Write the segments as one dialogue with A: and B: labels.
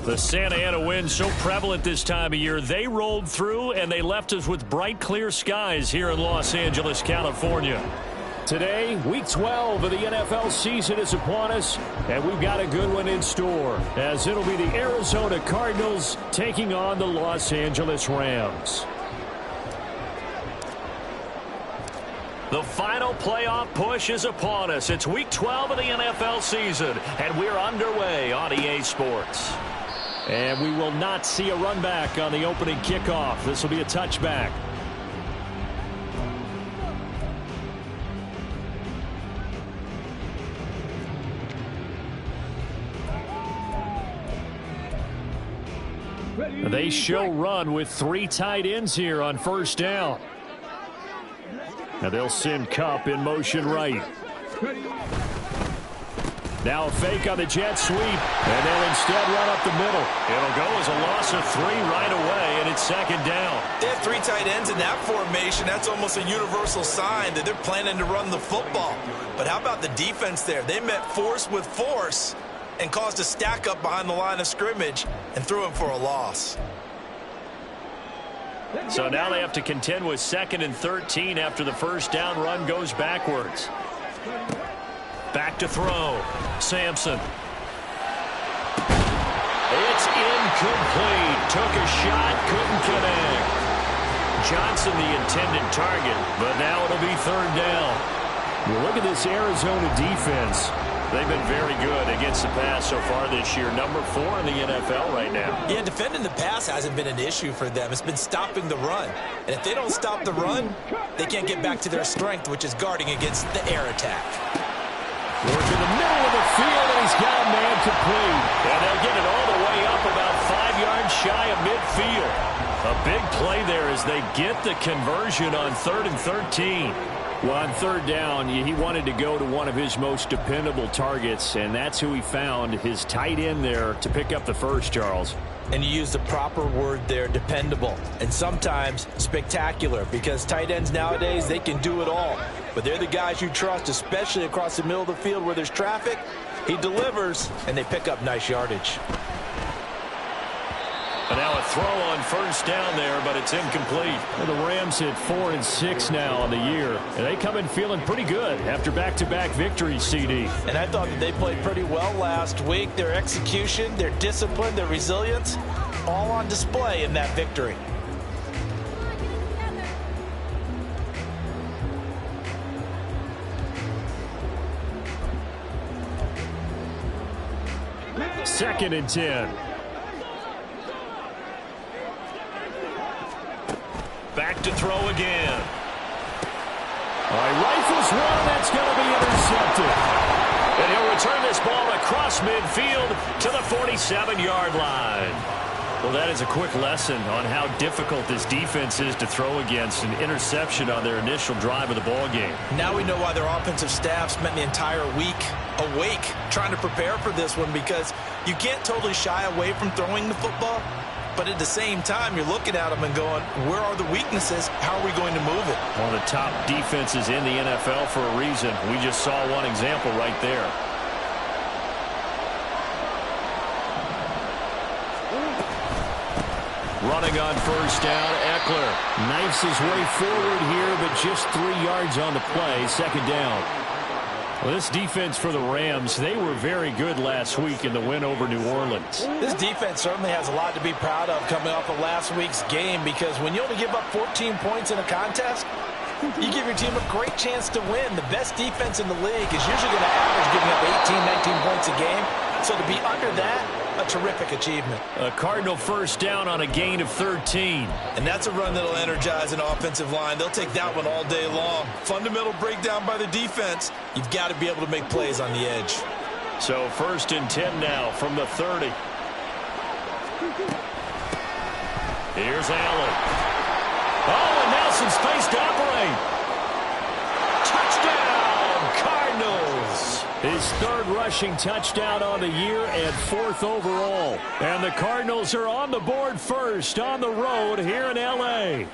A: The Santa Ana wind so prevalent this time of year, they rolled through and they left us with bright, clear skies here in Los Angeles, California. Today, Week 12 of the NFL season is upon us, and we've got a good one in store, as it'll be the Arizona Cardinals taking on the Los Angeles Rams. The final playoff push is upon us. It's Week 12 of the NFL season, and we're underway on EA Sports. And we will not see a run back on the opening kickoff. This will be a touchback. They show run with 3 tight ends here on first down. Now they'll send Kupp in motion right. Now a fake on the jet sweep, and they'll instead run up the middle. It'll go as a loss of 3 right away, and it's second down.
B: They have 3 tight ends in that formation. That's almost a universal sign that they're planning to run the football. But how about the defense there? They met force with force and caused a stack up behind the line of scrimmage and threw him for a loss.
A: So now they have to contend with 2nd and 13 after the first down run goes backwards. Back to throw. Sampson. It's incomplete. Took a shot, couldn't connect. Johnson the intended target, but now it'll be 3rd down. Well, look at this Arizona defense. They've been very good against the pass so far this year. Number 4 in the NFL right now.
B: Yeah, defending the pass hasn't been an issue for them. It's been stopping the run. And if they don't stop the run, they can't get back to their strength, which is guarding against the air attack.
A: Work in the middle of the field, and he's got a man complete. And they'll get it all the way up about 5 yards shy of midfield. A big play there as they get the conversion on 3rd and 13. Well, on 3rd down, he wanted to go to one of his most dependable targets, and that's who he found, his tight end there, to pick up the first, Charles.
B: And you use the proper word there, dependable, and sometimes spectacular, because tight ends nowadays, they can do it all. But they're the guys you trust, especially across the middle of the field where there's traffic. He delivers, and they pick up nice yardage.
A: And now a throw on first down there, but it's incomplete. Well, the Rams hit 4 and 6 now on the year, and they come in feeling pretty good after back-to-back victories, CD.
B: And I thought that they played pretty well last week. Their execution, their discipline, their resilience, all on display in that victory.
A: Second and 10. Back to throw again. All right, rifles one. That's going to be intercepted. And he'll return this ball across midfield to the 47-yard line. Well, that is a quick lesson on how difficult this defense is to throw against. An interception on their initial drive of the ball game.
B: Now we know why their offensive staff spent the entire week awake trying to prepare for this one, because you can't totally shy away from throwing the football. But at the same time, you're looking at them and going, where are the weaknesses? How are we going to move it?
A: One of the top defenses in the NFL for a reason. We just saw one example right there. Running on first down, Eckler knifes his way forward here, but just 3 yards on the play, 2nd down. Well, this defense for the Rams, they were very good last week in the win over New Orleans.
B: This defense certainly has a lot to be proud of coming off of last week's game, because when you only give up 14 points in a contest, you give your team a great chance to win. The best defense in the league is usually going to average giving up 18, 19 points a game. So to be under that, a terrific achievement.
A: A Cardinal first down on a gain of 13.
B: And that's a run that'll energize an offensive line. They'll take that one all day long. Fundamental breakdown by the defense. You've got to be able to make plays on the edge.
A: So 1st and 10 now from the 30. Here's Allen. Oh, and Nelson's space to operate. Touchdown, Cardinals. His 3rd rushing touchdown on the year and 4th overall. And the Cardinals are on the board first on the road here in L.A.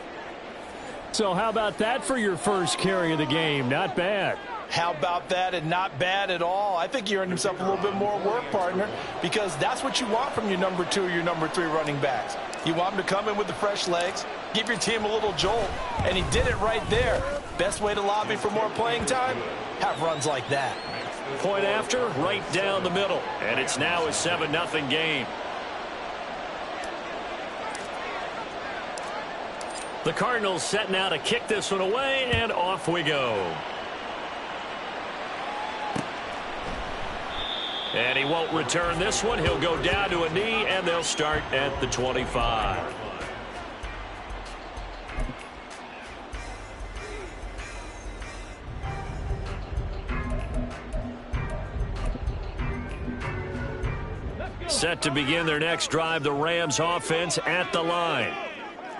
A: So how about that for your first carry of the game? Not bad.
B: How about that? And not bad at all. I think he earned himself a little bit more work, partner, because that's what you want from your number 2 or your number 3 running backs. You want them to come in with the fresh legs, give your team a little jolt, and he did it right there. Best way to lobby for more playing time? Have runs like that.
A: Point after, right down the middle. And it's now a 7-0 game. The Cardinals setting out to kick this one away, and off we go. And he won't return this one. He'll go down to a knee, and they'll start at the 25. Set to begin their next drive, the Rams offense at the line.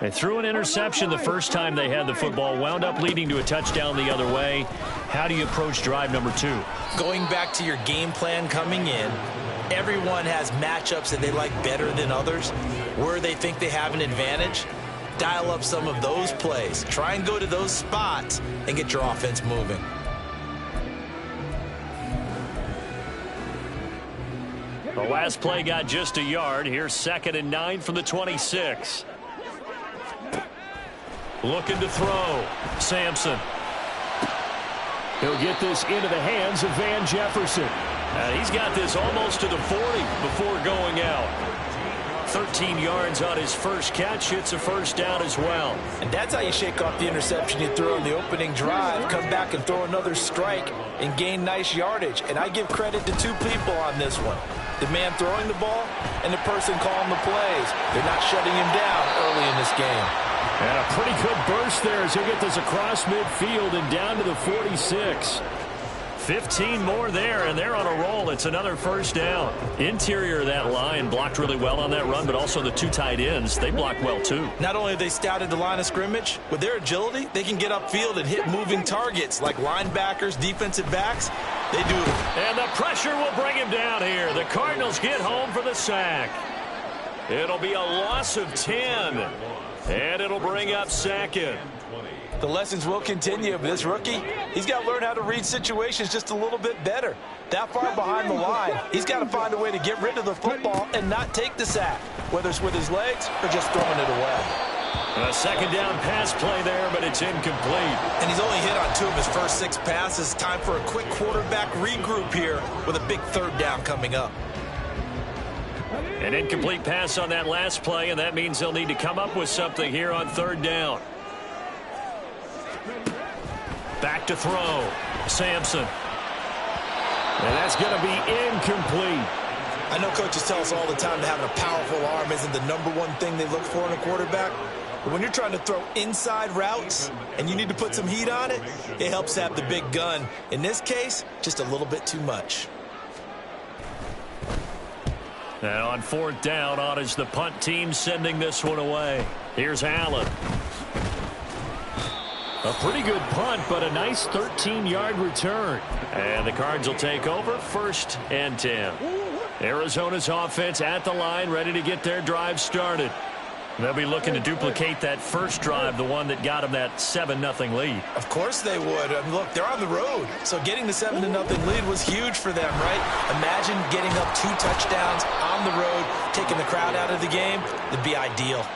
A: They threw an interception the first time they had the football, wound up leading to a touchdown the other way. How do you approach drive number 2?
B: Going back to your game plan coming in, everyone has matchups that they like better than others, where they think they have an advantage. Dial up some of those plays. Try and go to those spots and get your offense moving.
A: The last play got just a yard. Here's 2nd and 9 from the 26. Looking to throw. Sampson. He'll get this into the hands of Van Jefferson. He's got this almost to the 40 before going out. 13 yards on his first catch. It's a first down as well.
B: And that's how you shake off the interception you threw on the opening drive. Come back and throw another strike and gain nice yardage. And I give credit to 2 people on this one. The man throwing the ball and the person calling the plays. They're not shutting him down early in this game.
A: And a pretty good burst there as he'll get this across midfield and down to the 46. 15 more there, and they're on a roll. It's another first down. Interior of that line blocked really well on that run, but also the 2 tight ends, they blocked well too.
B: Not only have they scouted the line of scrimmage, with their agility, they can get upfield and hit moving targets like linebackers, defensive backs. They do.
A: And the pressure will bring him down here. The Cardinals get home for the sack. It'll be a loss of 10. And it'll bring up 2nd.
B: The lessons will continue, but this rookie, he's got to learn how to read situations just a little bit better. That far behind the line, he's got to find a way to get rid of the football and not take the sack, whether it's with his legs or just throwing it away.
A: A 2nd down pass play there, but it's incomplete.
B: And he's only hit on 2 of his first 6 passes. Time for a quick quarterback regroup here with a big 3rd down coming up.
A: An incomplete pass on that last play, and that means they'll need to come up with something here on 3rd down. Back to throw. Sampson. And that's going to be incomplete.
B: I know coaches tell us all the time that having a powerful arm isn't the #1 thing they look for in a quarterback. But when you're trying to throw inside routes and you need to put some heat on it, it helps have the big gun. In this case, just a little bit too much.
A: And on 4th down, on is the punt team sending this one away. Here's Allen. A pretty good punt, but a nice 13-yard return. And the Cards will take over 1st and 10. Arizona's offense at the line, ready to get their drive started. They'll be looking to duplicate that first drive, the one that got them that 7-0 lead.
B: Of course they would. I mean, look, they're on the road. So getting the 7-0 lead was huge for them, right? Imagine getting up 2 touchdowns on the road, taking the crowd out of the game. It'd be ideal.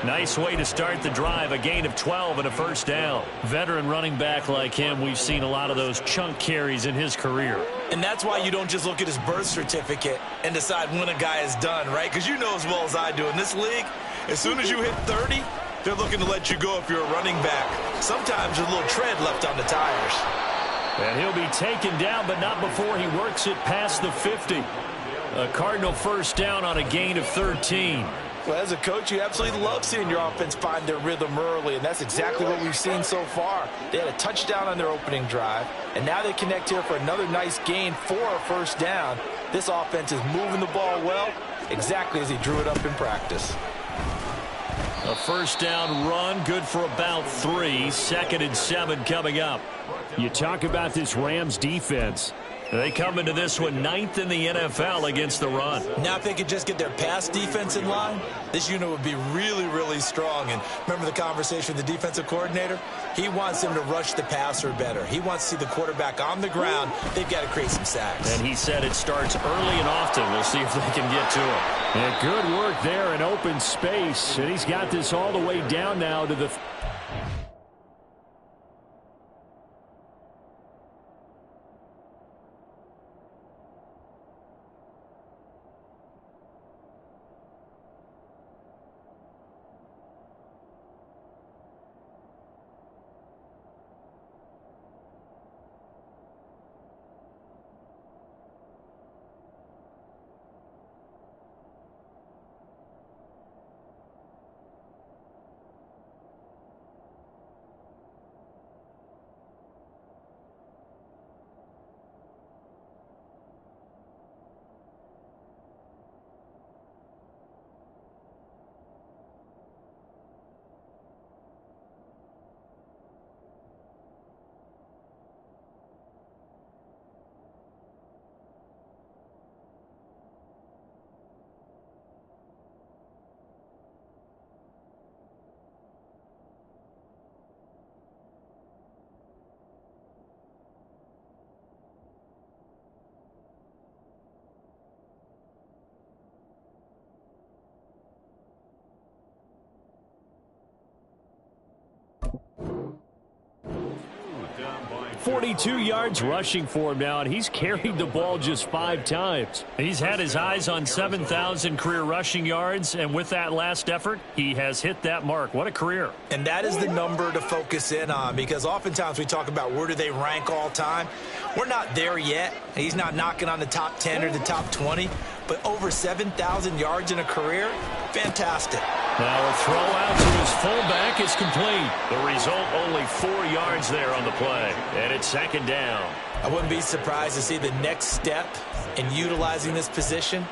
A: Nice way to start the drive, a gain of 12 and a first down. Veteran running back like him, we've seen a lot of those chunk carries in his career.
B: And that's why you don't just look at his birth certificate and decide when a guy is done, right? Because you know as well as I do, in this league, as soon as you hit 30, they're looking to let you go if you're a running back. Sometimes there's a little tread left on the tires.
A: And he'll be taken down, but not before he works it past the 50. A Cardinal first down on a gain of 13.
B: Well, as a coach, you absolutely love seeing your offense find their rhythm early, and that's exactly what we've seen so far. They had a touchdown on their opening drive, and now they connect here for another nice gain for a first down. This offense is moving the ball well, exactly as he drew it up in practice.
A: A first down run, good for about 3. 2nd and 7 coming up. You talk about this Rams defense. They come into this one 9th in the NFL against the run.
B: Now if they could just get their pass defense in line, this unit would be really, really strong. And remember the conversation with the defensive coordinator? He wants them to rush the passer better. He wants to see the quarterback on the ground. They've got to create some sacks.
A: And he said it starts early and often. We'll see if they can get to him. And good work there in open space. And he's got this all the way down now to the... ...42 yards rushing for him now, and he's carried the ball just 5 times. He's had his eyes on 7,000 career rushing yards, and with that last effort, he has hit that mark. What a career.
B: And that is the number to focus in on, because oftentimes we talk about where do they rank all time. We're not there yet. He's not knocking on the top 10 or the top 20, but over 7,000 yards in a career, fantastic.
A: Now a throw out to his fullback is complete. The result, only 4 yards there on the play. And it's 2nd down.
B: I wouldn't be surprised to see the next step in utilizing this position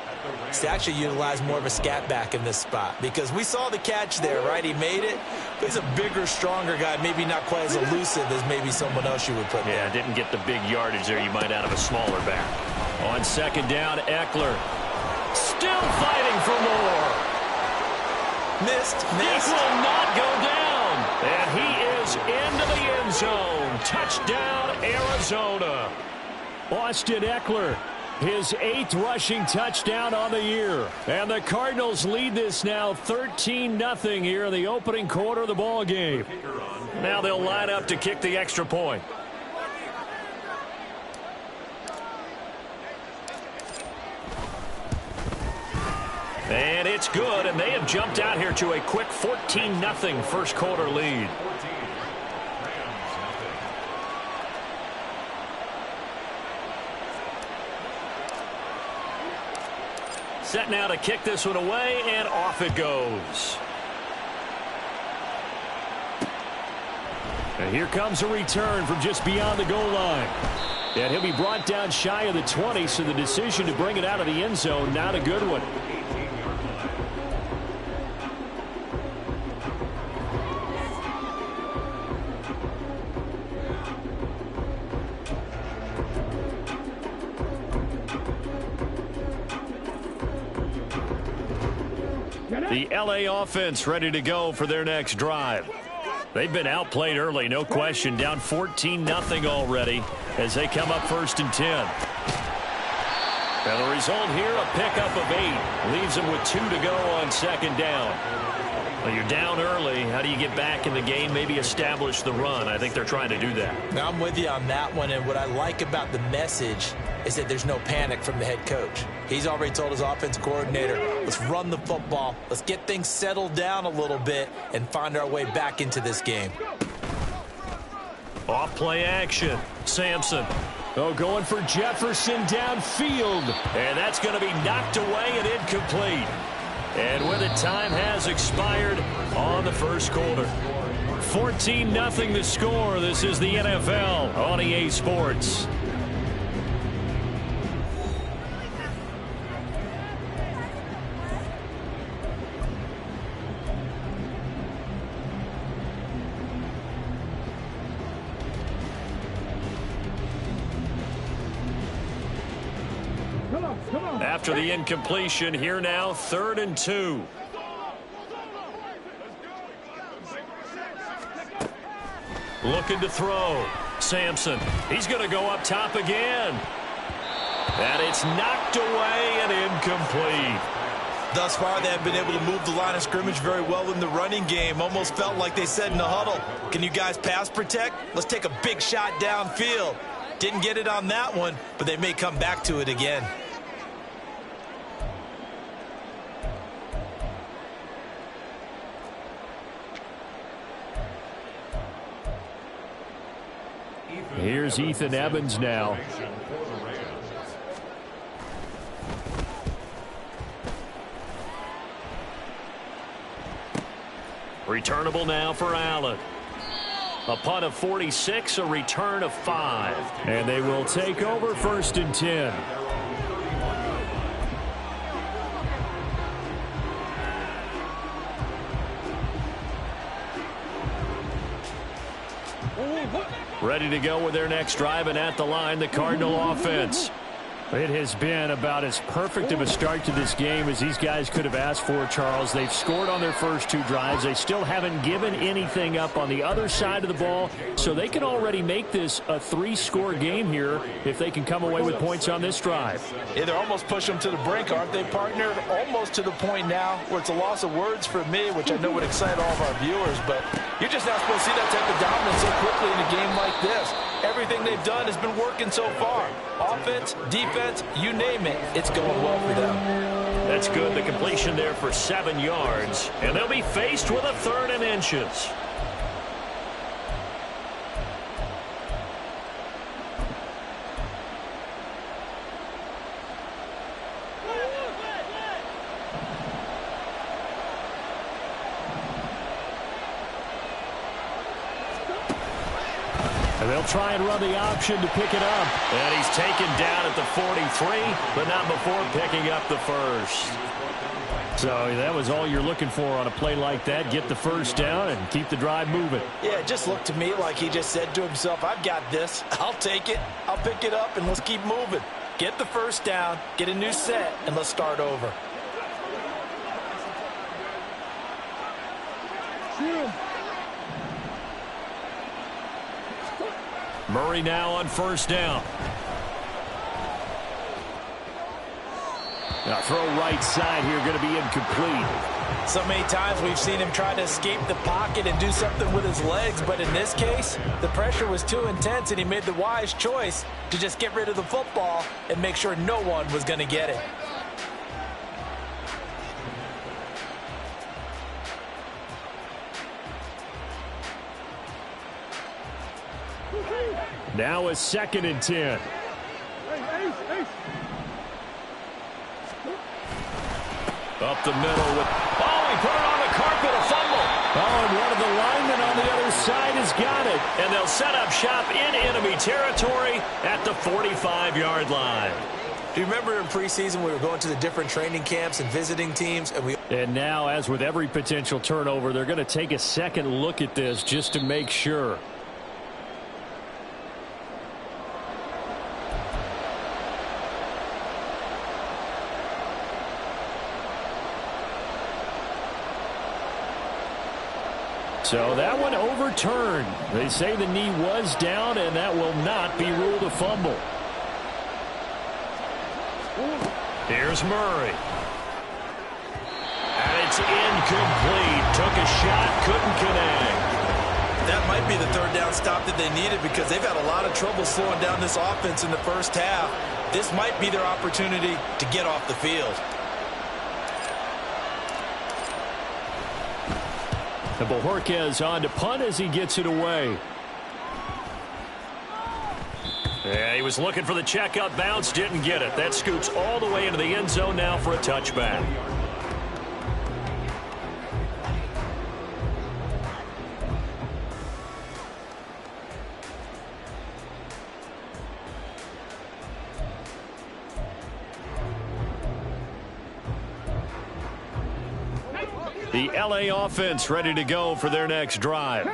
B: is to actually utilize more of a scat back in this spot. Because we saw the catch there, right? He made it. But he's a bigger, stronger guy, maybe not quite as elusive as maybe someone else you would put there.
A: Yeah, didn't get the big yardage there you might out of a smaller back. On 2nd down, Eckler still fighting for more.
B: Missed.
A: He will not go down. And he is into the end zone. Touchdown, Arizona. Austin Eckler, his 8th rushing touchdown on the year. And the Cardinals lead this now 13-0 here in the opening quarter of the ball game. Now they'll line up to kick the extra point. And it's good, and they have jumped out here to a quick 14-0 first quarter lead. Set now to kick this one away, and off it goes. And here comes a return from just beyond the goal line. And he'll be brought down shy of the 20, so the decision to bring it out of the end zone, not a good one. The LA offense ready to go for their next drive. They've been outplayed early, no question. Down 14-0 already as they come up 1st and 10. And the result here, a pickup of 8. Leaves them with 2 to go on 2nd down. Well, you're down early. How do you get back in the game, maybe establish the run? I think they're trying to do that.
B: Now, I'm with you on that one, and what I like about the message is that there's no panic from the head coach. He's already told his offensive coordinator, let's run the football, let's get things settled down a little bit and find our way back into this game.
A: Off play action. Sampson. Oh, going for Jefferson downfield. And that's going to be knocked away and incomplete. And with it, time has expired on the first quarter. 14-0 the score. This is the NFL on EA Sports. After the incompletion, here now, 3rd and 2. Looking to throw. Sampson. He's going to go up top again. And it's knocked away and incomplete.
B: Thus far, they have been able to move the line of scrimmage very well in the running game. Almost felt like they said in the huddle, can you guys pass protect? Let's take a big shot downfield. Didn't get it on that one, but they may come back to it again.
A: Here's Ethan Evans now. Returnable now for Allen. A punt of 46, a return of 5. And they will take over 1st and 10. Ready to go with their next drive, and at the line, the Cardinal offense. It has been about as perfect of a start to this game as these guys could have asked for, Charles. They've scored on their first 2 drives. They still haven't given anything up on the other side of the ball, so they can already make this a 3-score game here if they can come away with points on this drive.
B: Yeah, they're almost pushing them to the brink, aren't they, partner? Almost to the point now where it's a loss of words for me, which I know would excite all of our viewers, but you're just not supposed to see that type of dominance so quickly in a game like this. Everything they've done has been working so far. Offense, defense, you name it, it's going well for them.
A: That's good. The completion there for 7 yards. And they'll be faced with a 3rd and inches. And they'll try and run the option to pick it up. And he's taken down at the 43, but not before picking up the first. So that was all you're looking for on a play like that. Get the first down and keep the drive moving.
B: Yeah, it just looked to me like he just said to himself, I've got this. I'll take it. I'll pick it up, and let's keep moving. Get the first down, get a new set, and let's start over.
A: Murray now on 1st down. Now throw right side here, going to be incomplete.
B: So many times we've seen him try to escape the pocket and do something with his legs, but in this case, the pressure was too intense and he made the wise choice to just get rid of the football and make sure no one was going to get it.
A: Now a 2nd and 10. Up the middle with, he put it on the carpet, a fumble. And one of the linemen on the other side has got it. And they'll set up shop in enemy territory at the 45-yard line.
B: Do you remember in preseason we were going to the different training camps and visiting teams?
A: And now, as with every potential turnover, they're going to take a second look at this just to make sure. So that one overturned. They say the knee was down, and that will not be ruled a fumble. Here's Murray. And it's incomplete. Took a shot, couldn't connect.
B: That might be the 3rd down stop that they needed because they've had a lot of trouble slowing down this offense in the first half. This might be their opportunity to get off the field.
A: And Bojorquez on to punt as he gets it away. Yeah, he was looking for the checkup bounce, didn't get it. That scoots all the way into the end zone now for a touchback. The LA offense ready to go for their next drive.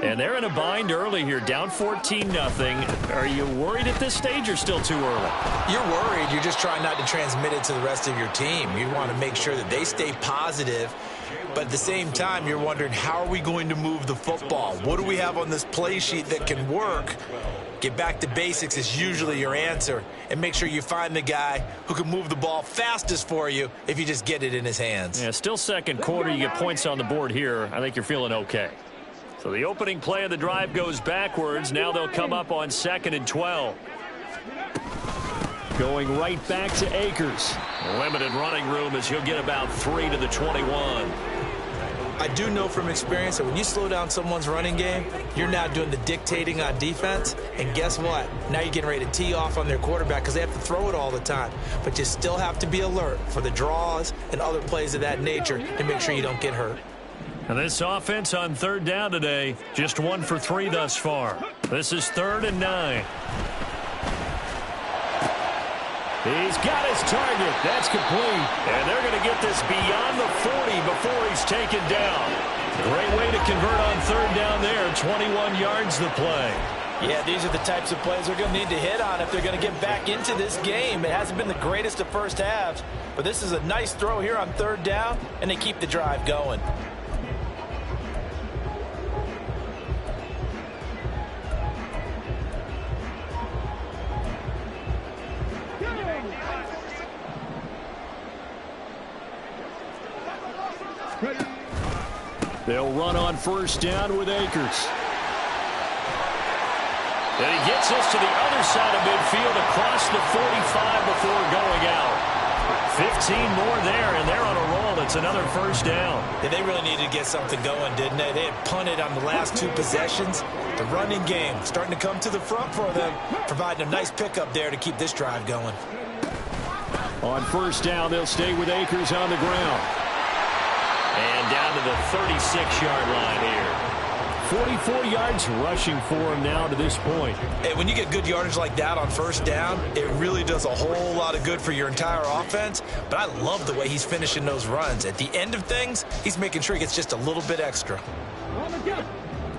A: And they're in a bind early here, down 14-0. Are you worried at this stage or still too early?
B: You're worried. You're just trying not to transmit it to the rest of your team. You want to make sure that they stay positive. But at the same time, you're wondering, how are we going to move the football? What do we have on this play sheet that can work? Get back to basics is usually your answer. And make sure you find the guy who can move the ball fastest for you if you just get it in his hands.
A: Yeah, still second quarter. You get points on the board here. I think you're feeling okay. So the opening play of the drive goes backwards. Now they'll come up on 2nd and 12. Going right back to Akers. Limited running room as he'll get about 3 to the 21.
B: I do know from experience that when you slow down someone's running game, you're now doing the dictating on defense. And guess what? Now you're getting ready to tee off on their quarterback because they have to throw it all the time. But you still have to be alert for the draws and other plays of that nature to make sure you don't get hurt.
A: And this offense on 3rd down today, just 1 for 3 thus far. This is 3rd and 9. He's got his target. That's complete. And they're going to get this beyond the 40 before he's taken down. Great way to convert on 3rd down there. 21 yards the play.
B: Yeah, these are the types of plays they're going to need to hit on if they're going to get back into this game. It hasn't been the greatest of first halves, but this is a nice throw here on 3rd down, and they keep the drive going.
A: They'll run on 1st down with Akers. And he gets us to the other side of midfield across the 45 before going out. 15 more there, and they're on a roll. It's another 1st down.
B: Yeah, they really needed to get something going, didn't they? They had punted on the last 2 possessions. The running game starting to come to the front for them, providing a nice pickup there to keep this drive going.
A: On 1st down, they'll stay with Akers on the ground. And down to the 36-yard line here. 44 yards rushing for him now to this point.
B: Hey, when you get good yardage like that on 1st down, it really does a whole lot of good for your entire offense. But I love the way he's finishing those runs. At the end of things, he's making sure he gets just a little bit extra.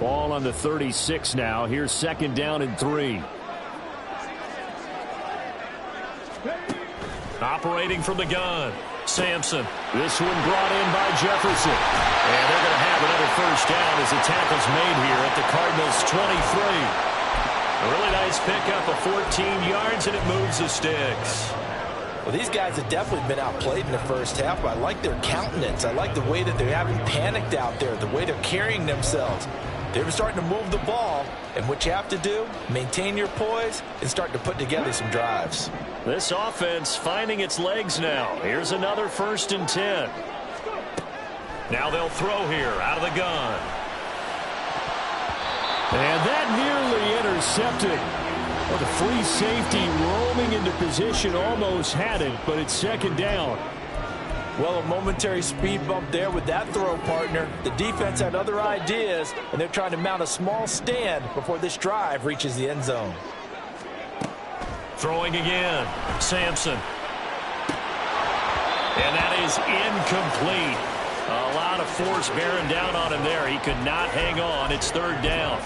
A: Ball on the 36 now. Here's 2nd down and 3. Operating from the gun. Sampson. This one brought in by Jefferson. And they're going to have another 1st down as the tackle's made here at the Cardinals' 23. A really nice pickup of 14 yards, and it moves the sticks.
B: Well, these guys have definitely been outplayed in the 1st half, but I like their countenance. I like the way that they haven't panicked out there, the way they're carrying themselves. They're starting to move the ball, and what you have to do, maintain your poise and start to put together some drives.
A: This offense finding its legs now. Here's another 1st and 10. Now they'll throw here out of the gun. And that nearly intercepted. Well, the free safety roaming into position almost had it, but it's 2nd down.
B: Well, a momentary speed bump there with that throw, partner. The defense had other ideas, and they're trying to mount a small stand before this drive reaches the end zone.
A: Throwing again. Sampson. And that is incomplete. A lot of force bearing down on him there. He could not hang on. It's 3rd down.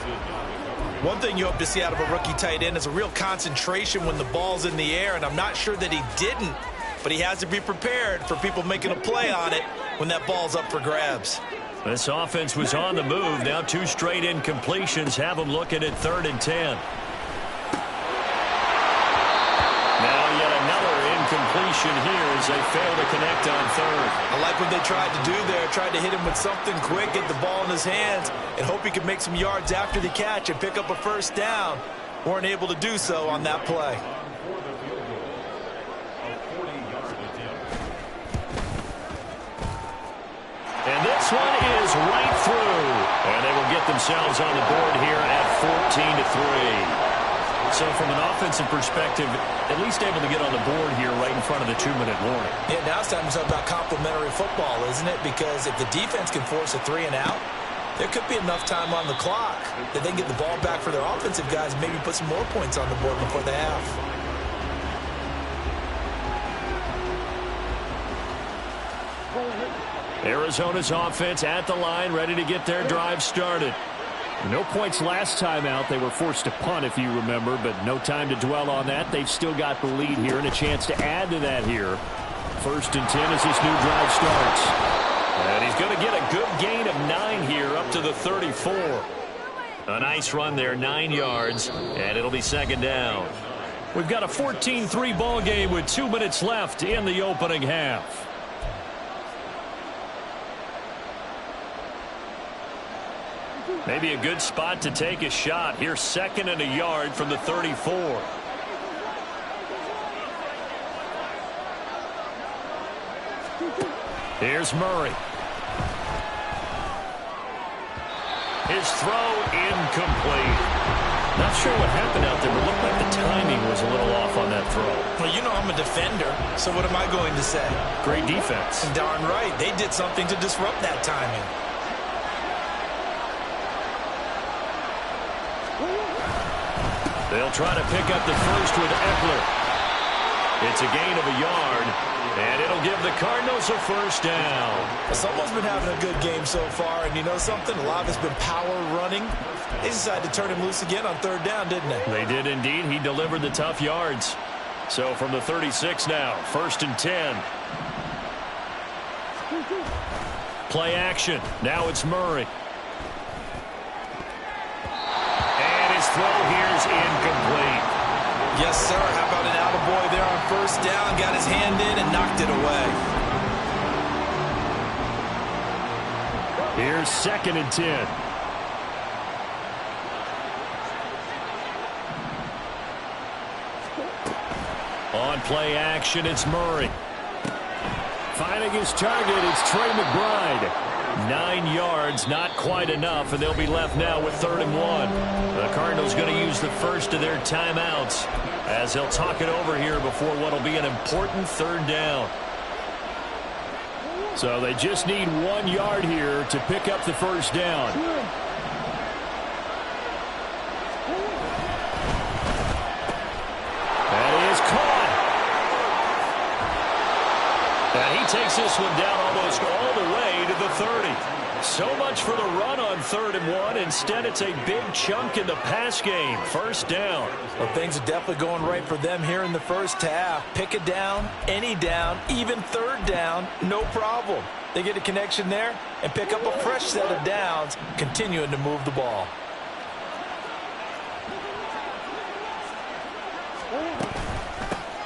B: One thing you hope to see out of a rookie tight end is a real concentration when the ball's in the air, and I'm not sure that he didn't. But he has to be prepared for people making a play on it when that ball's up for grabs.
A: This offense was on the move. Now 2 straight incompletions have them looking at 3rd and 10. Now yet another incompletion here as they fail to connect on 3rd.
B: I like what they tried to do there. Tried to hit him with something quick, get the ball in his hands, and hope he could make some yards after the catch and pick up a 1st down. Weren't able to do so on that play.
A: And this one is right through. And they will get themselves on the board here at 14-3. So from an offensive perspective, at least able to get on the board here right in front of the 2-minute warning.
B: Yeah, now it's time to talk about complementary football, isn't it? Because if the defense can force a 3 and out, there could be enough time on the clock that they can get the ball back for their offensive guys and maybe put some more points on the board before the half.
A: Arizona's offense at the line, ready to get their drive started. No points last time out. They were forced to punt, if you remember, but no time to dwell on that. They've still got the lead here and a chance to add to that here. 1st and 10 as this new drive starts. And he's going to get a good gain of 9 here up to the 34. A nice run there, 9 yards, and it'll be 2nd down. We've got a 14-3 ball game with 2 minutes left in the opening half. Maybe a good spot to take a shot. Here's 2nd and a yard from the 34. Here's Murray. His throw incomplete. Not sure what happened out there, but looked like the timing was a little off on that throw.
B: Well, you know I'm a defender, so what am I going to say?
A: Great defense.
B: Darn right. They did something to disrupt that timing.
A: They'll try to pick up the first with Eckler. It's a gain of a yard, and it'll give the Cardinals a 1st down.
B: Someone's been having a good game so far, and you know something? A lot of it's been power running. They decided to turn him loose again on 3rd down, didn't they?
A: They did indeed. He delivered the tough yards. So from the 36 now, 1st and 10. Play action. Now it's Murray. And his throw here is incomplete.
B: Yes, sir. How about an attaboy there on 1st down? Got his hand in and knocked it away.
A: Here's 2nd and 10. On play action, it's Murray. Finding his target, it's Trey McBride. 9 yards, not quite enough, and they'll be left now with 3rd and 1. The Cardinals going to use the first of their timeouts as they'll talk it over here before what will be an important 3rd down. So they just need 1 yard here to pick up the 1st down. That is caught. And he takes this one down almost all the way to the 30. So much for the run on 3rd and 1. Instead, it's a big chunk in the pass game. 1st down.
B: Well, things are definitely going right for them here in the 1st half. Pick a down, any down, even 3rd down, no problem. They get a connection there and pick up a fresh set of downs, continuing to move the ball.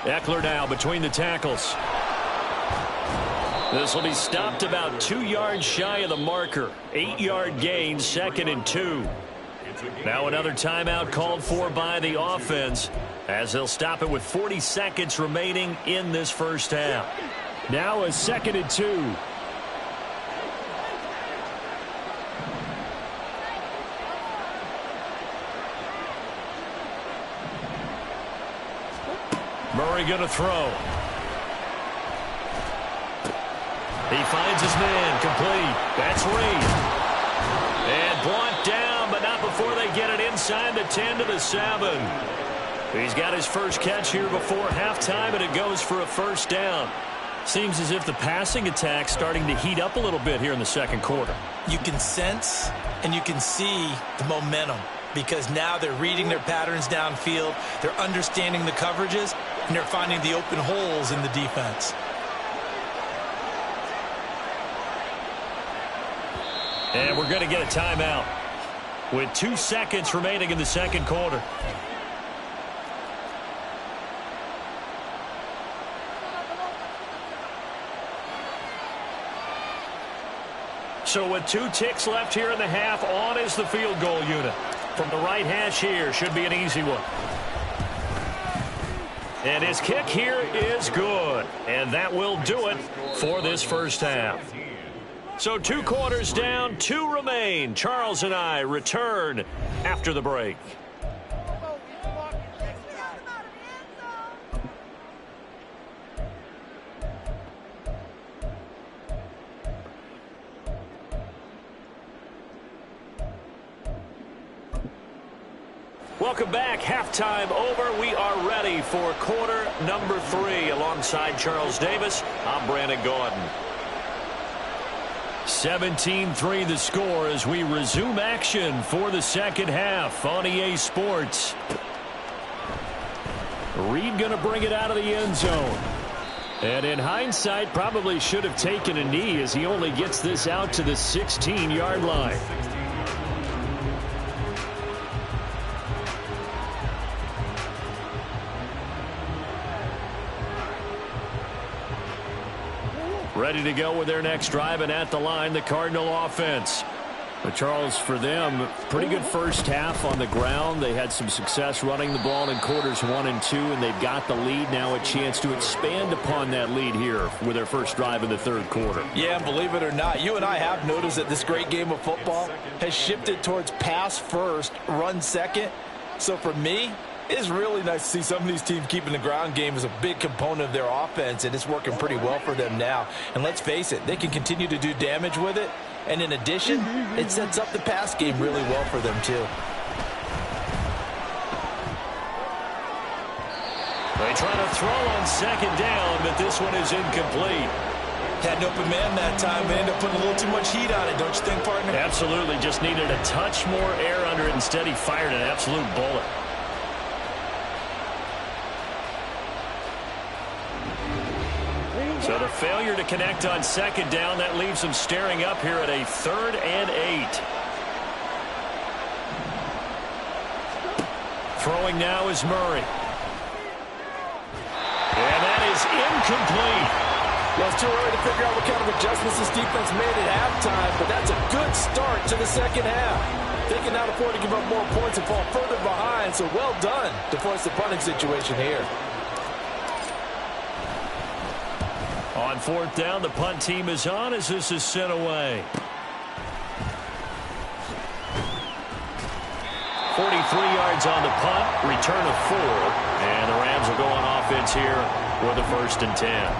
A: Eckler now between the tackles. This will be stopped about 2 yards shy of the marker. 8-yard gain, 2nd and 2. Now another timeout called for by the offense as they'll stop it with 40 seconds remaining in this 1st half. Now a 2nd and 2. Murray going to throw. He finds his man, complete. That's Reed. And brought down, but not before they get it inside the 10 to the 7. He's got his first catch here before halftime, and it goes for a 1st down. Seems as if the passing attack's starting to heat up a little bit here in the 2nd quarter.
B: You can sense and you can see the momentum because now they're reading their patterns downfield, they're understanding the coverages, and they're finding the open holes in the defense.
A: And we're going to get a timeout with 2 seconds remaining in the 2nd quarter. So with 2 ticks left here in the half, on is the field goal unit. From the right hash here, should be an easy one. And his kick here is good. And that will do it for this 1st half. So 2 quarters down, 2 remain. Charles and I return after the break. Welcome back. Halftime over. We are ready for quarter number 3. Alongside Charles Davis, I'm Brandon Gaudin. 17-3 the score as we resume action for the second half on EA Sports. Reed going to bring it out of the end zone. And in hindsight, probably should have taken a knee as he only gets this out to the 16-yard line. Ready to go with their next drive, and at the line, the Cardinal offense. But Charles, for them, pretty good first half on the ground. They had some success running the ball in quarters 1 and 2, and they've got the lead now, a chance to expand upon that lead here with their first drive in the third quarter.
B: Yeah, and believe it or not, you and I have noticed that this great game of football has shifted towards pass first, run second. So for me, it's really nice to see some of these teams keeping the ground game as a big component of their offense, and it's working pretty well for them now. And let's face it, they can continue to do damage with it. And in addition, it sets up the pass game really well for them, too.
A: They try to throw on second down, but this one is incomplete.
B: Had an open man that time, but ended up putting a little too much heat on it, don't you think, partner?
A: Absolutely. Just needed a touch more air under it. Instead, he fired an absolute bullet. So the failure to connect on second down, that leaves them staring up here at a 3rd and 8. Throwing now is Murray. And that is incomplete.
B: Well, it's too early to figure out what kind of adjustments this defense made at halftime, but that's a good start to the second half. They can now afford to give up more points and fall further behind, so well done to force the punting situation here.
A: On 4th down, the punt team is on as this is sent away. 43 yards on the punt, return of 4. And the Rams will go on offense here for the 1st and 10.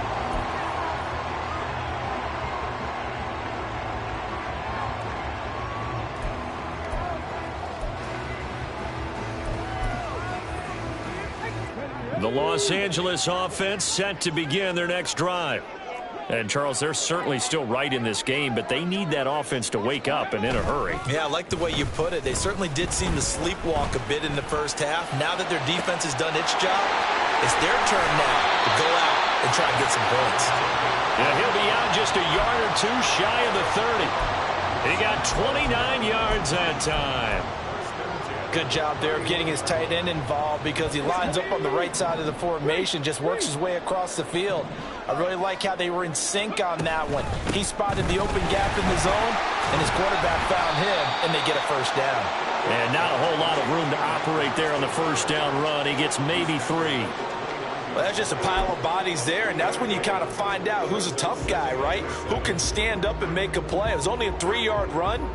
A: The Los Angeles offense set to begin their next drive. And, Charles, they're certainly still right in this game, but they need that offense to wake up and in a hurry.
B: Yeah, I like the way you put it. They certainly did seem to sleepwalk a bit in the first half. Now that their defense has done its job, it's their turn now to go out and try and get some points.
A: Yeah, he'll be out just a yard or two shy of the 30. He got 29 yards that time.
B: Good job there of getting his tight end involved because he lines up on the right side of the formation, just works his way across the field. I really like how they were in sync on that one. He spotted the open gap in the zone, and his quarterback found him, and they get a first down.
A: And not a whole lot of room to operate there on the first down run. He gets maybe 3.
B: Well, that's just a pile of bodies there, and that's when you kind of find out who's a tough guy, right? Who can stand up and make a play. It was only a 3-yard run.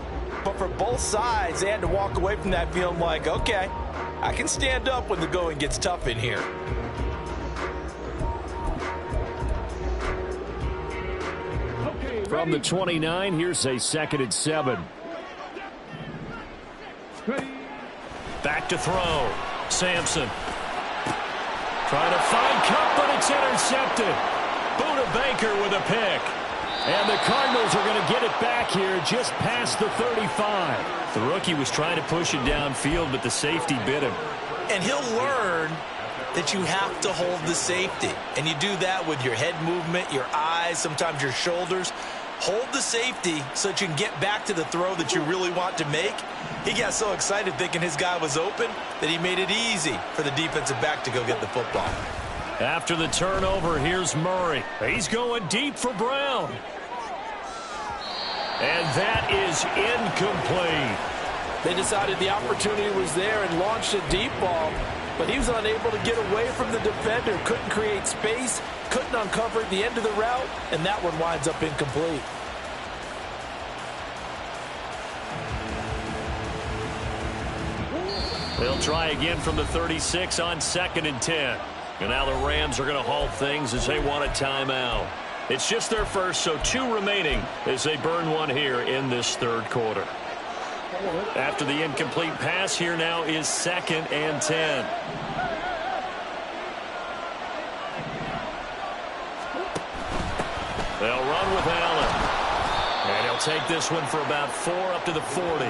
B: But for both sides, they had to walk away from that feeling like, okay, I can stand up when the going gets tough in here.
A: From the 29, here's a 2nd and 7. Back to throw. Sampson. Trying to find Cup, but it's intercepted. Buda Baker with a pick. And the Cardinals are going to get it back here just past the 35. The rookie was trying to push it downfield, but the safety bit him.
B: And he'll learn that you have to hold the safety. And you do that with your head movement, your eyes, sometimes your shoulders. Hold the safety so that you can get back to the throw that you really want to make. He got so excited thinking his guy was open that he made it easy for the defensive back to go get the football.
A: After the turnover, here's Murray. He's going deep for Brown. And that is incomplete.
B: They decided the opportunity was there and launched a deep ball, but he was unable to get away from the defender, couldn't create space, couldn't uncover the end of the route, and that one winds up incomplete.
A: They'll try again from the 36 on 2nd and 10. And now the Rams are going to halt things as they want a timeout. It's just their first, so 2 remaining as they burn one here in this third quarter. After the incomplete pass, here now is 2nd and 10. They'll run with Allen. And he'll take this one for about 4 up to the 40.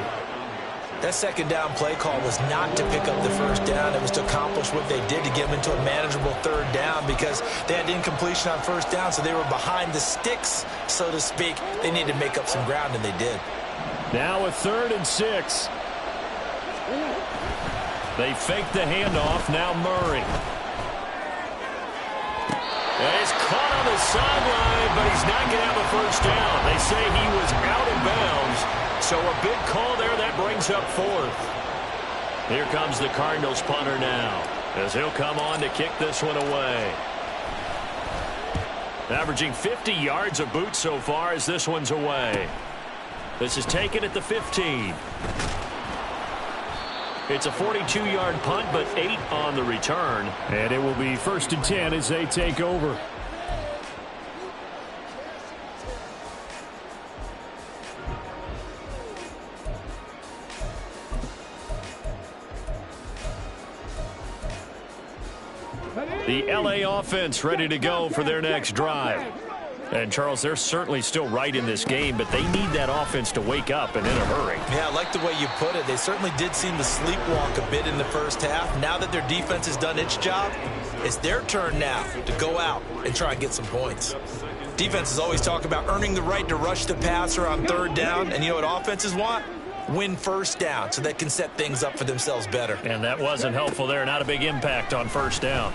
B: That second down play call was not to pick up the first down. It was to accomplish what they did to get them into a manageable third down because they had incompletion on first down, so they were behind the sticks, so to speak. They needed to make up some ground, and they did.
A: Now a 3rd and 6. They fake the handoff. Now Murray. And he's caught on the sideline, but he's not going to have a first down. They say he was out of bounds. So a big call there. That brings up 4th. Here comes the Cardinals punter now, as he'll come on to kick this one away. Averaging 50 yards a boot so far as this one's away. This is taken at the 15. It's a 42-yard punt, but 8 on the return. And it will be 1st and 10 as they take over. The LA offense ready to go for their next drive. And, Charles, they're certainly still right in this game, but they need that offense to wake up and in a hurry.
B: Yeah, I like the way you put it. They certainly did seem to sleepwalk a bit in the first half. Now that their defense has done its job, it's their turn now to go out and try and get some points. Defenses always talk about earning the right to rush the passer on 3rd down, and you know what offenses want? Win first down so they can set things up for themselves better.
A: And that wasn't helpful there. Not a big impact on first down.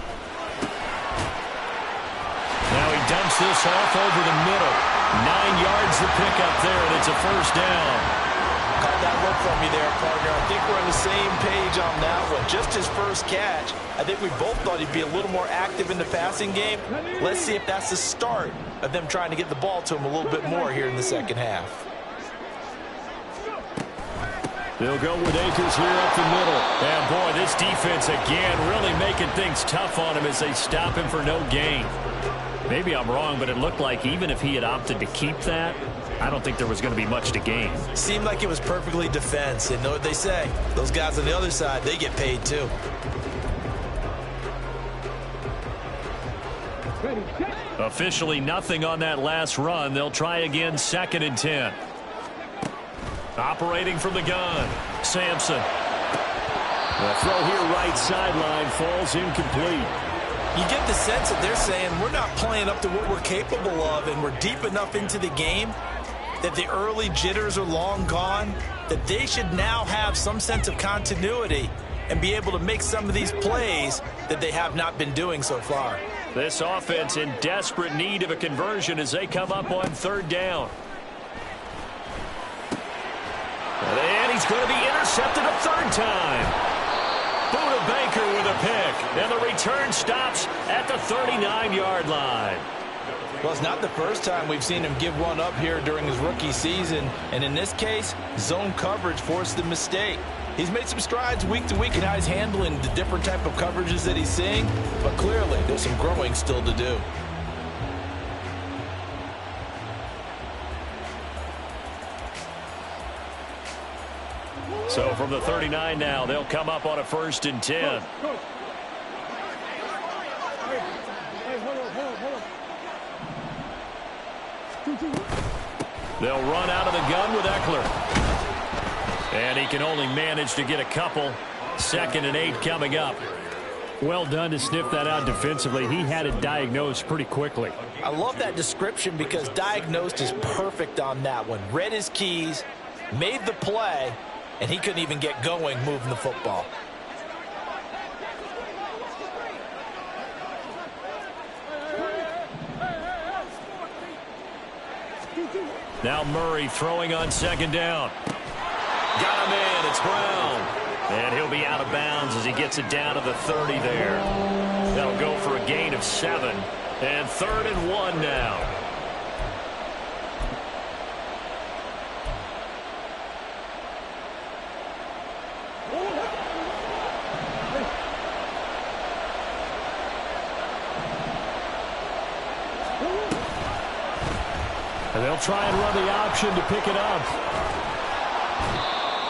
A: Now he dumps this off over the middle. 9 yards the pickup there, and it's a first down.
B: Caught that look from you there, partner. I think we're on the same page on that one. Just his first catch. I think we both thought he'd be a little more active in the passing game. Let's see if that's the start of them trying to get the ball to him a little bit more here in the second half.
A: They'll go with Akers here up the middle. And, boy, this defense again really making things tough on him as they stop him for no gain. Maybe I'm wrong, but it looked like even if he had opted to keep that, I don't think there was going to be much to gain.
B: Seemed like it was perfectly defense. And know what they say? Those guys on the other side, they get paid too.
A: Officially nothing on that last run. They'll try again 2nd and 10. Operating from the gun, Sampson. The throw here right sideline falls incomplete.
B: You get the sense that they're saying we're not playing up to what we're capable of, and we're deep enough into the game that the early jitters are long gone, that they should now have some sense of continuity and be able to make some of these plays that they have not been doing so far.
A: This offense in desperate need of a conversion as they come up on 3rd down. And he's going to be intercepted a 3rd time. Buda Baker with a pick, and the return stops at the 39-yard line.
B: Well, it's not the first time we've seen him give one up here during his rookie season, and in this case, zone coverage forced the mistake. He's made some strides week to week in how he's handling the different type of coverages that he's seeing, but clearly there's some growing still to do.
A: So from the 39 now, they'll come up on a 1st and 10. They'll run out of the gun with Eckler. And he can only manage to get a couple. 2nd and 8 coming up. Well done to sniff that out defensively. He had it diagnosed pretty quickly.
B: I love that description because diagnosed is perfect on that one. Read his keys, made the play, and he couldn't even get going moving the football.
A: Now Murray throwing on 2nd down. Got him in. It's Brown. And he'll be out of bounds as he gets it down to the 30 there. That'll go for a gain of 7. And 3rd and 1 now. And they'll try and run the option to pick it up.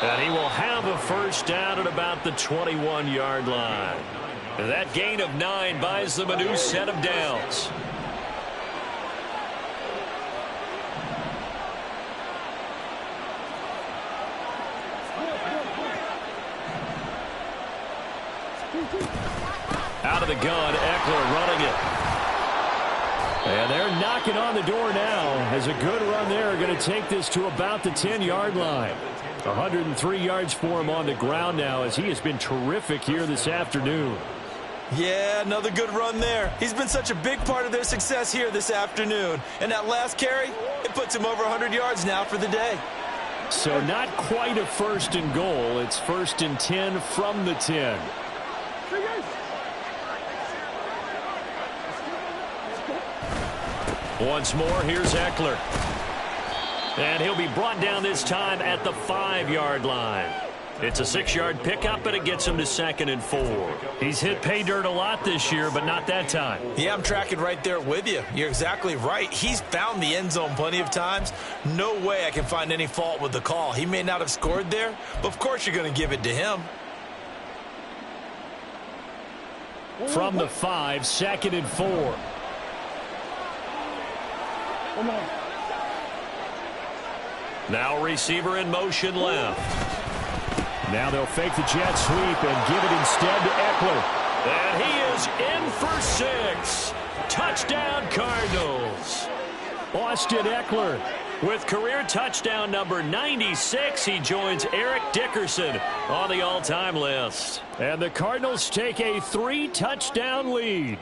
A: And he will have a first down at about the 21-yard line. And that gain of 9 buys them a new set of downs. Out of the gun, Eckler running it. And they're knocking on the door now as a good run there. Going to take this to about the 10-yard line. 103 yards for him on the ground now as he has been terrific here this afternoon.
B: Yeah, another good run there. He's been such a big part of their success here this afternoon. And that last carry, it puts him over 100 yards now for the day.
A: So not quite a first and goal. It's first and 10 from the 10. Once more, here's Eckler. And he'll be brought down this time at the 5-yard line. It's a 6-yard pickup, but it gets him to 2nd and 4. He's hit pay dirt a lot this year, but not that time.
B: Yeah, I'm tracking right there with you. You're exactly right. He's found the end zone plenty of times. No way I can find any fault with the call. He may not have scored there, but of course you're going to give it to him.
A: From the 5, 2nd and 4. Now receiver in motion left. Now they'll fake the jet sweep and give it instead to Eckler. And he is in for 6. Touchdown Cardinals. Austin Eckler with career touchdown number 96. He joins Eric Dickerson on the all-time list. And the Cardinals take a 3-touchdown lead.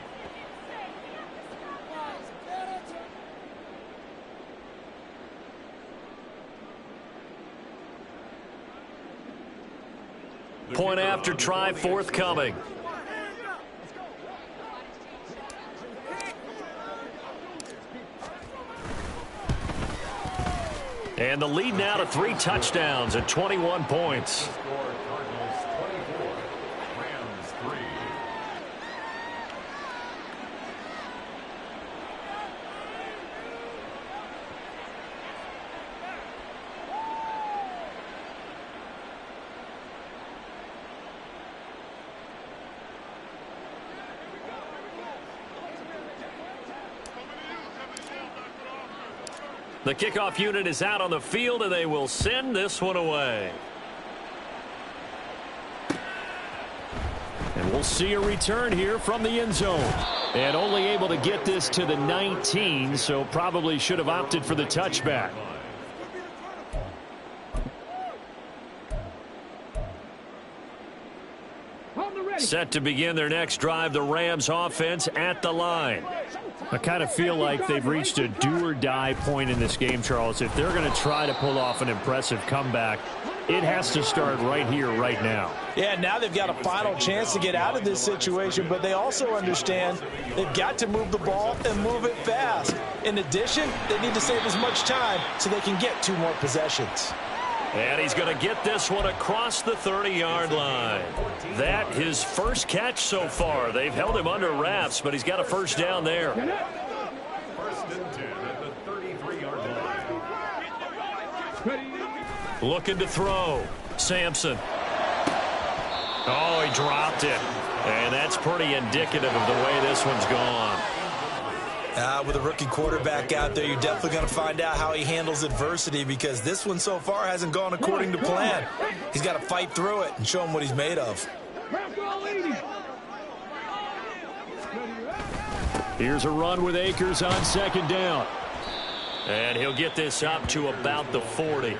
A: Point after try forthcoming. And the lead now to 3 touchdowns at 21 points. The kickoff unit is out on the field, and they will send this one away. And we'll see a return here from the end zone. And only able to get this to the 19, so probably should have opted for the touchback. Set to begin their next drive, the Rams offense at the line. I kind of feel like they've reached a do-or-die point in this game, Charles. If they're going to try to pull off an impressive comeback, it has to start right here, right now.
B: Yeah, now they've got a final chance to get out of this situation, but they also understand they've got to move the ball and move it fast. In addition, they need to save as much time so they can get 2 more possessions.
A: And he's going to get this one across the 30-yard line. That his first catch so far. They've held him under wraps, but he's got a first down there.
C: First and 10 at the 33-yard line.
A: Looking to throw. Sampson. Oh, he dropped it. And that's pretty indicative of the way this one's gone.
B: With a rookie quarterback out there, you're definitely going to find out how he handles adversity, because this one so far hasn't gone according to plan. He's got to fight through it and show him what he's made of.
A: Here's a run with Akers on 2nd down. And he'll get this up to about the 40.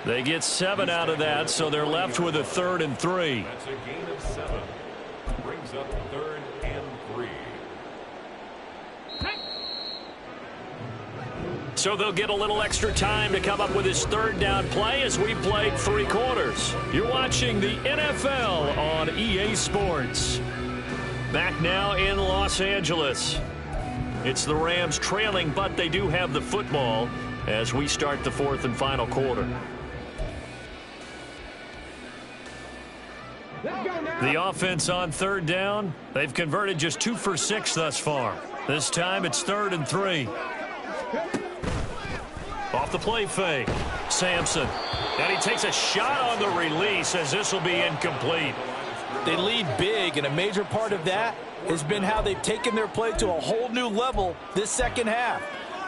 A: They get 7 out of that, so they're left with a 3rd and 3.
C: That's a gain of 7. Brings up 3rd and 3.
A: So they'll get a little extra time to come up with his 3rd down play as we played 3 quarters. You're watching the NFL on EA Sports. Back now in Los Angeles. It's the Rams trailing, but they do have the football as we start the 4th and final quarter. The offense on 3rd down, they've converted just 2 for 6 thus far. This time it's 3rd and 3. Off the play fake, Sampson. And he takes a shot on the release as this will be incomplete.
B: They lead big, and a major part of that has been how they've taken their play to a whole new level this second half.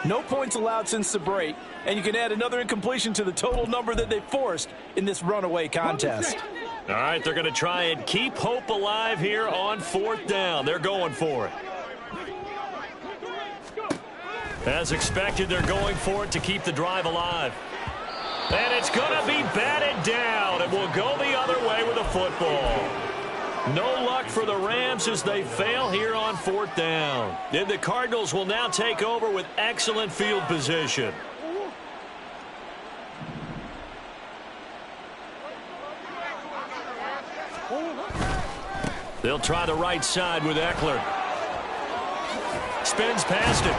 B: No points allowed since the break, and you can add another incompletion to the total number that they forced in this runaway contest.
A: All right, they're going to try and keep hope alive here on 4th down. They're going for it. As expected, they're going for it to keep the drive alive. And it's going to be batted down, and will go the other way with a football. No luck for the Rams as they fail here on 4th down. And the Cardinals will now take over with excellent field position. They'll try the right side with Eckler. Spins past it.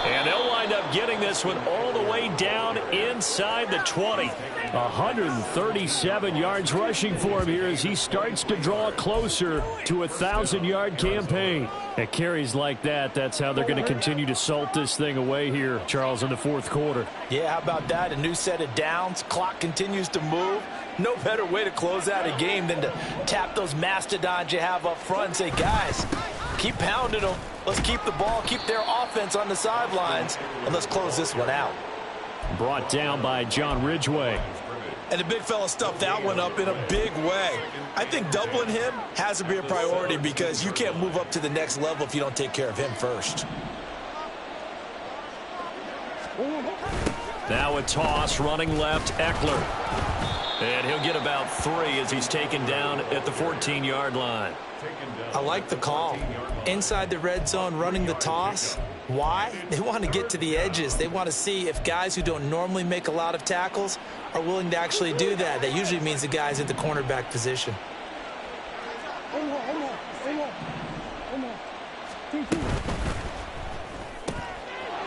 A: And they'll wind up getting this one all the way down inside the 20. 137 yards rushing for him here as he starts to draw closer to a 1,000-yard campaign. At carries like that, that's how they're going to continue to salt this thing away here, Charles, in the 4th quarter.
B: Yeah, how about that? A new set of downs. Clock continues to move. No better way to close out a game than to tap those mastodons you have up front and say, guys, keep pounding them. Let's keep the ball, keep their offense on the sidelines, and let's close this one out.
A: Brought down by John Ridgeway.
B: And the big fella stuffed that one up in a big way. I think doubling him has to be a priority because you can't move up to the next level if you don't take care of him first.
A: Now a toss, running left, Eckler. And he'll get about 3 as he's taken down at the 14-yard line.
B: I like the call. Inside the red zone, running the toss. Why? They want to get to the edges. They want to see if guys who don't normally make a lot of tackles are willing to actually do that. That usually means the guys at the cornerback position.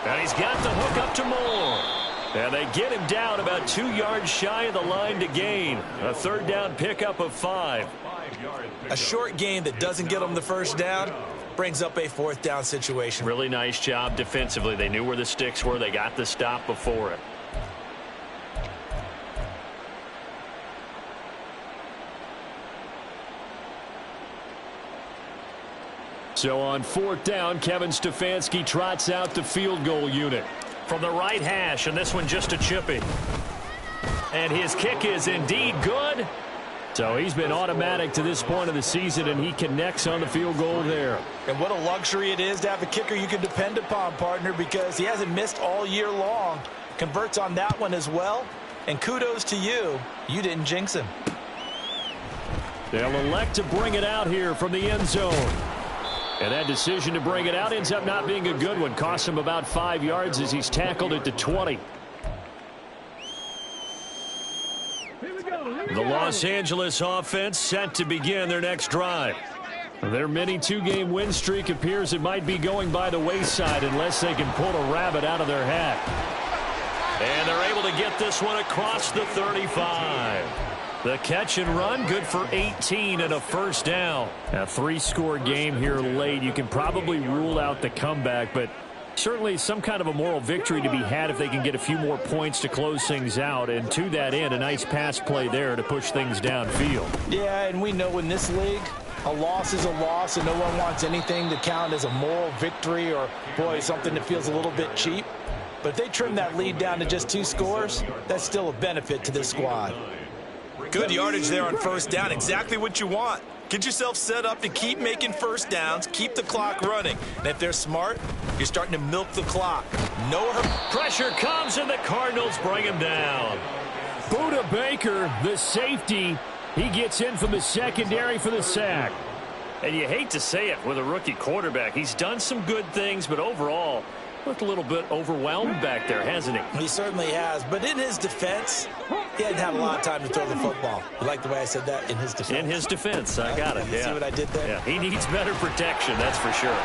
A: And he's got the hook up to Moore. And they get him down about 2 yards shy of the line to gain. A 3rd down pickup of 5.
B: A short game that doesn't get them the first down brings up a 4th down situation.
A: Really nice job defensively. They knew where the sticks were. They got the stop before it. So on 4th down, Kevin Stefanski trots out the field goal unit. From the right hash, and this one just a chipping. And his kick is indeed good. So he's been automatic to this point of the season, and he connects on the field goal there.
B: And what a luxury it is to have a kicker you can depend upon, partner, because he hasn't missed all year long. Converts on that one as well. And kudos to you. You didn't jinx him.
A: They'll elect to bring it out here from the end zone. And that decision to bring it out ends up not being a good one. Costs him about 5 yards as he's tackled at the 20. The Los Angeles offense set to begin their next drive. Their mini 2-game win streak appears it might be going by the wayside unless they can pull a rabbit out of their hat. And they're able to get this one across the 35. The catch and run, good for 18 and a 1st down. A 3-score game here late. You can probably rule out the comeback, but certainly some kind of a moral victory to be had if they can get a few more points to close things out. And to that end, a nice pass play there to push things downfield.
B: Yeah, and we know in this league, a loss is a loss, and no one wants anything to count as a moral victory or, boy, something that feels a little bit cheap. But if they trim that lead down to just 2 scores, that's still a benefit to this squad. Good yardage there on 1st down. Exactly what you want. Get yourself set up to keep making 1st downs, keep the clock running. And if they're smart, you're starting to milk the clock. No
A: pressure comes, and the Cardinals bring him down. Buda Baker, the safety, he gets in from the secondary for the sack. And you hate to say it with a rookie quarterback. He's done some good things, but overall, looked a little bit overwhelmed back there, hasn't he?
B: He certainly has. But in his defense, he hadn't had a lot of time to throw the football. You like the way I said that? In his defense.
A: In his defense. I got it.
B: You see what I did there?
A: Yeah, he needs better protection, that's for sure.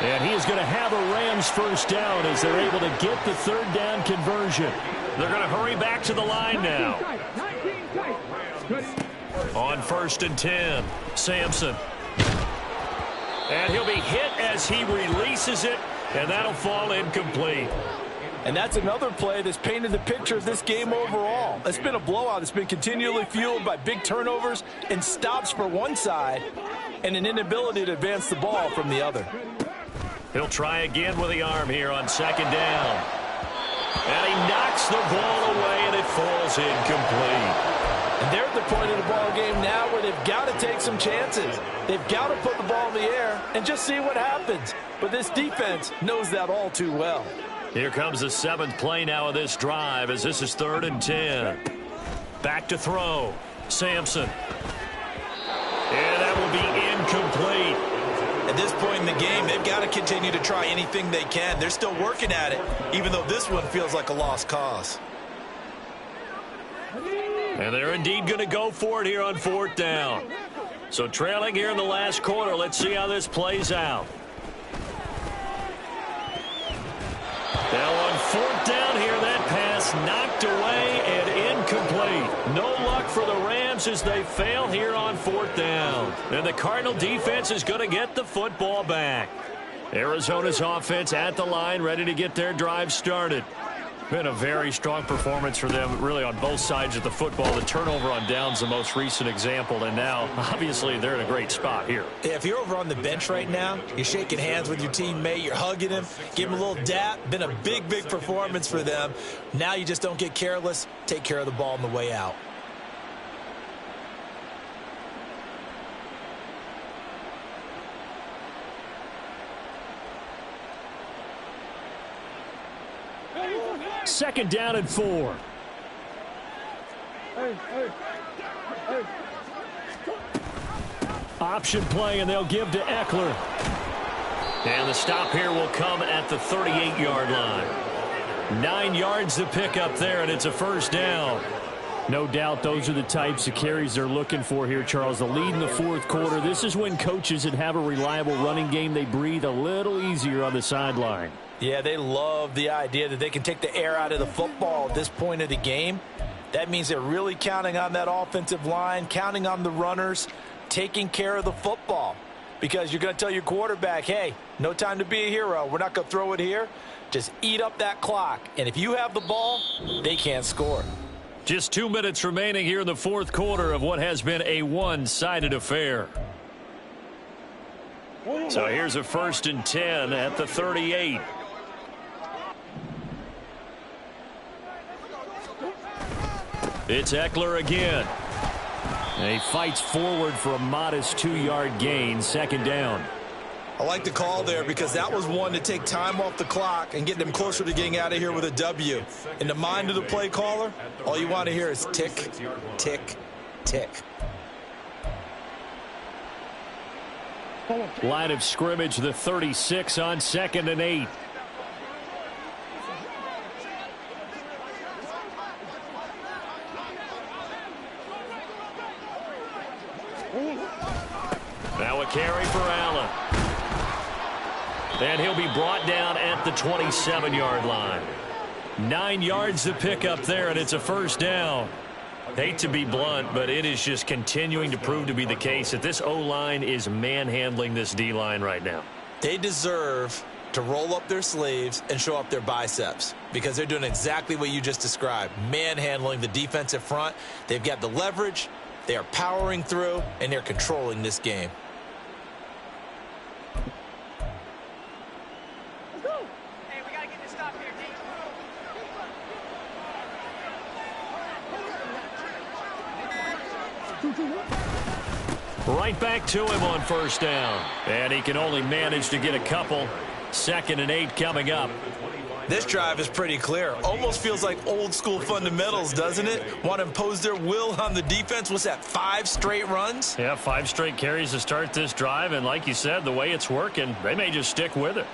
A: And he is going to have a Rams 1st down as they're able to get the 3rd down conversion. They're going to hurry back to the line now. On 1st and 10, Sampson. And he'll be hit as he releases it. And that'll fall incomplete.
B: And that's another play that's painted the picture of this game overall. It's been a blowout. It's been continually fueled by big turnovers and stops for one side and an inability to advance the ball from the other.
A: He'll try again with the arm here on 2nd down. And he knocks the ball away, and it falls incomplete.
B: And they're at the point of the ball game now where they've got to take some chances. They've got to put the ball in the air and just see what happens. But this defense knows that all too well.
A: Here comes the 7th play now of this drive as this is 3rd and 10. Back to throw. Sampson. And that will be incomplete.
B: At this point in the game, they've got to continue to try anything they can. They're still working at it, even though this one feels like a lost cause.
A: And they're indeed going to go for it here on 4th down. So trailing here in the last quarter. Let's see how this plays out. Now on 4th down here, that pass knocked away and incomplete. No luck for the Rams as they fail here on 4th down. And the Cardinal defense is going to get the football back. Arizona's offense at the line, ready to get their drive started. Been a very strong performance for them, really, on both sides of the football. The turnover on downs, the most recent example, and now, obviously, they're in a great spot here.
B: Yeah, if you're over on the bench right now, you're shaking hands with your teammate, you're hugging him, give him a little dap. Been a big, big performance for them. Now you just don't get careless. Take care of the ball on the way out.
A: Second down and 4. Option play, and they'll give to Eckler. And the stop here will come at the 38-yard line. 9 yards to pick up there, and it's a first down. No doubt those are the types of carries they're looking for here, Charles. The lead in the 4th quarter. This is when coaches that have a reliable running game, they breathe a little easier on the sideline.
B: Yeah, they love the idea that they can take the air out of the football at this point of the game. That means they're really counting on that offensive line, counting on the runners, taking care of the football. Because you're going to tell your quarterback, hey, no time to be a hero. We're not going to throw it here. Just eat up that clock. And if you have the ball, they can't score.
A: Just 2 minutes remaining here in the 4th quarter of what has been a one-sided affair. So here's a 1st and 10 at the 38. It's Eckler again. And he fights forward for a modest 2-yard gain, 2nd down.
B: I like the call there because that was one to take time off the clock and get them closer to getting out of here with a W. In the mind of the play caller, all you want to hear is tick, tick, tick.
A: Line of scrimmage, the 36 on 2nd and 8. Now a carry for Allen. And he'll be brought down at the 27-yard line. 9 yards to pick up there, and it's a first down. Hate to be blunt, but it is just continuing to prove to be the case that this O-line is manhandling this D-line right now.
B: They deserve to roll up their sleeves and show up their biceps because they're doing exactly what you just described, manhandling the defensive front. They've got the leverage, they are powering through, and they're controlling this game.
A: Right back to him on first down. And he can only manage to get a couple. 2nd and 8 coming up.
B: This drive is pretty clear. Almost feels like old school fundamentals, doesn't it? Want to impose their will on the defense. What's that, 5 straight runs?
A: Yeah, 5 straight carries to start this drive. And like you said, the way it's working, they may just stick with it.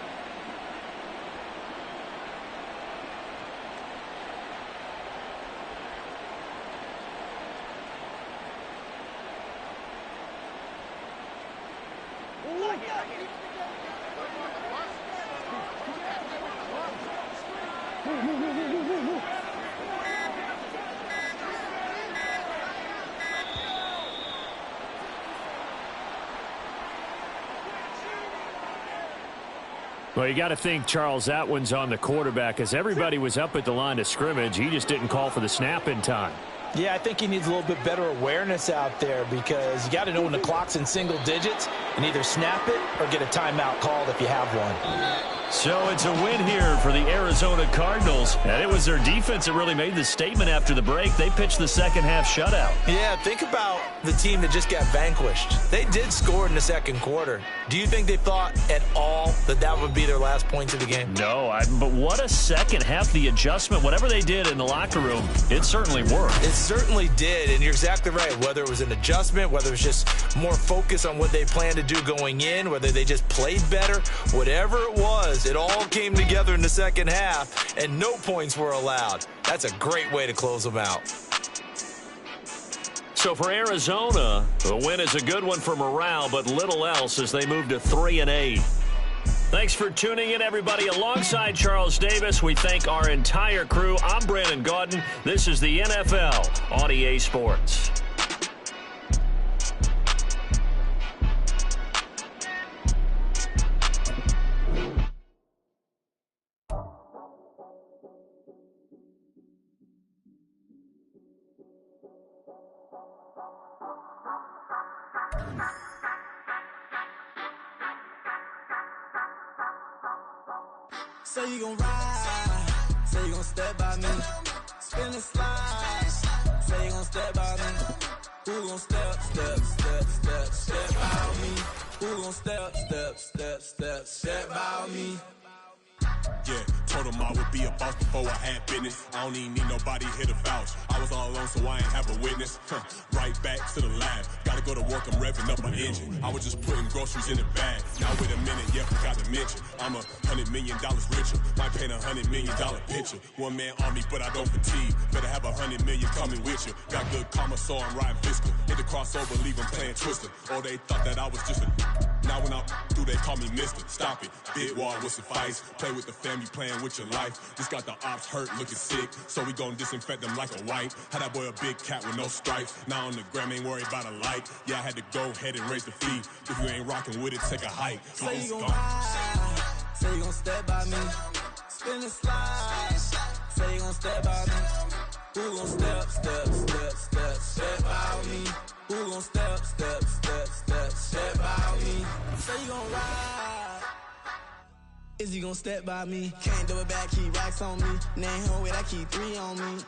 A: Well, you got to think, Charles, that one's on the quarterback as everybody was up at the line of scrimmage. He just didn't call for the snap in time.
B: Yeah, I think he needs a little bit better awareness out there because you got to know when the clock's in single digits and either snap it or get a timeout called if you have one.
A: So it's a win here for the Arizona Cardinals, and it was their defense that really made the statement after the break. They pitched the second-half shutout.
B: Yeah, think about the team that just got vanquished. They did score in the second quarter. Do you think they thought at all that that would be their last points of the game?
A: No, but what a second half. The adjustment, whatever they did in the locker room, it certainly worked.
B: It certainly did, and you're exactly right. Whether it was an adjustment, whether it was just more focus on what they planned to do going in, whether they just played better, whatever it was, it all came together in the second half, and no points were allowed. That's a great way to close them out.
A: So for Arizona, the win is a good one for morale, but little else as they move to 3-8. Thanks for tuning in, everybody. Alongside Charles Davis, we thank our entire crew. I'm Brandon Gaudin. This is the NFL on EA Sports.
D: Say you gon' ride, say you gon' step by me, spin and slide, say you gon' step by me, who gon' step by me, who gon' step by me.
E: Yeah, told him I would be a boss before I had business. I don't even need nobody here to vouch. I was all alone, so I ain't have a witness. Right back to the lab. Gotta go to work, I'm revving up my engine. I was just putting groceries in the bag. Now wait a minute, yeah, forgot to mention. I'm $100 million richer. Might paint $100 million picture. One man army, but I don't fatigue. Better have $100 million coming with you. Got good karma, so I'm riding fiscal. Hit the crossover, leave them playing Twister. Or they thought that I was just a... Now when I do, they call me Mister. Stop it. Big wall with suffice. Play with the family, playing with your life. Just got the ops hurt, looking sick. So we gon' disinfect them like a wipe. Had that boy a big cat with no stripes. Now on the gram, ain't worried about a light. Yeah, I had to go ahead and raise the fee. If you ain't rocking with it, take a hike.
D: Say you gon' ride, say you gon' step by me, spin and slide, say you gon' step by me, who gon' step by me, who gon' step by me, say you gon' ride, is he gon' step by me, can't do it back, keep racks on me, name home with I keep 3 on me.